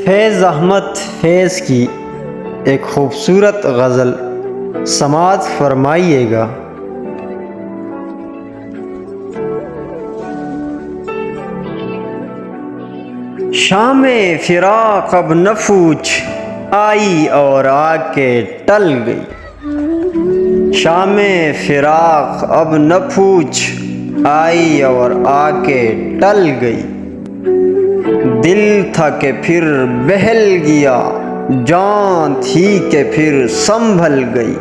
فیض احمد فیض کی ایک خوبصورت غزل سماعت فرمائیے گا۔ شام فراق اب نہ پوچھ آئی اور آ کے ٹل گئی، شام فراق اب نہ پوچھ آئی اور آ کے ٹل گئی، دل تھا کہ پھر بہل گیا جان تھی کہ پھر سنبھل گئی،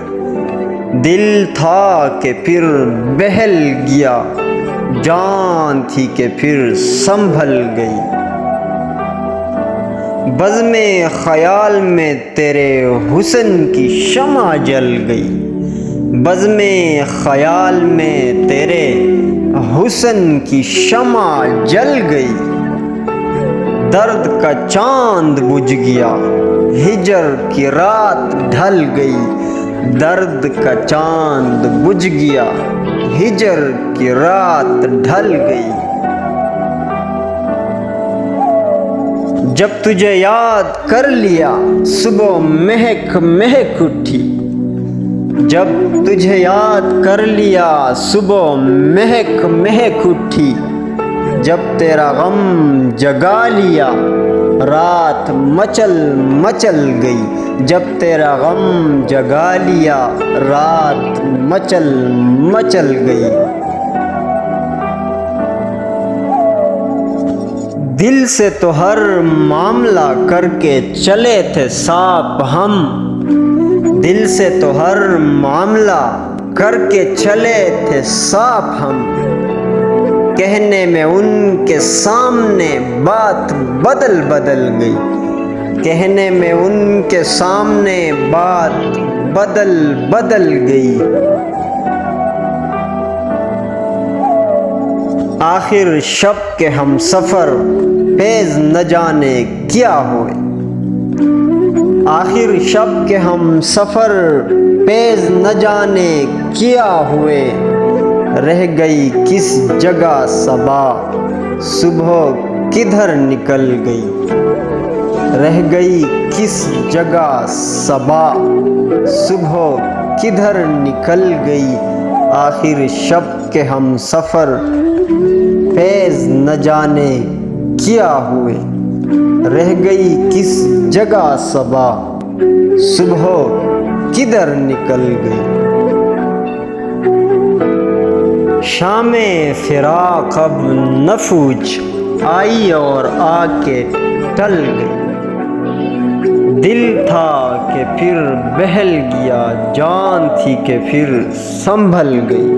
دل تھا کہ پھر بہل گیا جان تھی کہ پھر سنبھل گئی، بزم خیال میں تیرے حسن کی شمع جل گئی، بزم خیال میں تیرے حسن کی شمع جل گئی، درد کا چاند بجھ گیا ہجر کی رات ڈھل گئی، درد کا چاند بجھ گیا ہجر کی رات ڈھل گئی، جب تجھے یاد کر لیا صبح مہک مہک اٹھی، جب تجھے یاد کر لیا صبح مہک مہک اٹھی، جب تیرا غم جگا لیا رات مچل مچل گئی، جب تیرا غم جگا لیا رات مچل مچل گئی، دل سے تو ہر معاملہ کر کے چلے تھے صاف ہم، دل سے تو ہر معاملہ کر کے چلے تھے صاف ہم، کہنے میں ان کے سامنے بات بدل بدل گئی، کہنے میں ان کے سامنے بات بدل بدل گئی، آخر شب کے ہم سفر فیض نہ جانے کیا ہوئے، آخر شب کے ہم سفر فیض نہ جانے کیا ہوئے، رہ گئی کس جگہ صبا صبح کدھر نکل گئی، رہ گئی کس جگہ صبا صبح کدھر نکل گئی، آخر شب کے ہم سفر فیض نہ جانے کیا ہوئے، رہ گئی کس جگہ صبا صبح کدھر نکل گئی، شام فراق اب نہ پوچھ آئی اور آ کے ٹل گئی، دل تھا کہ پھر بہل گیا جان تھی کہ پھر سنبھل گئی،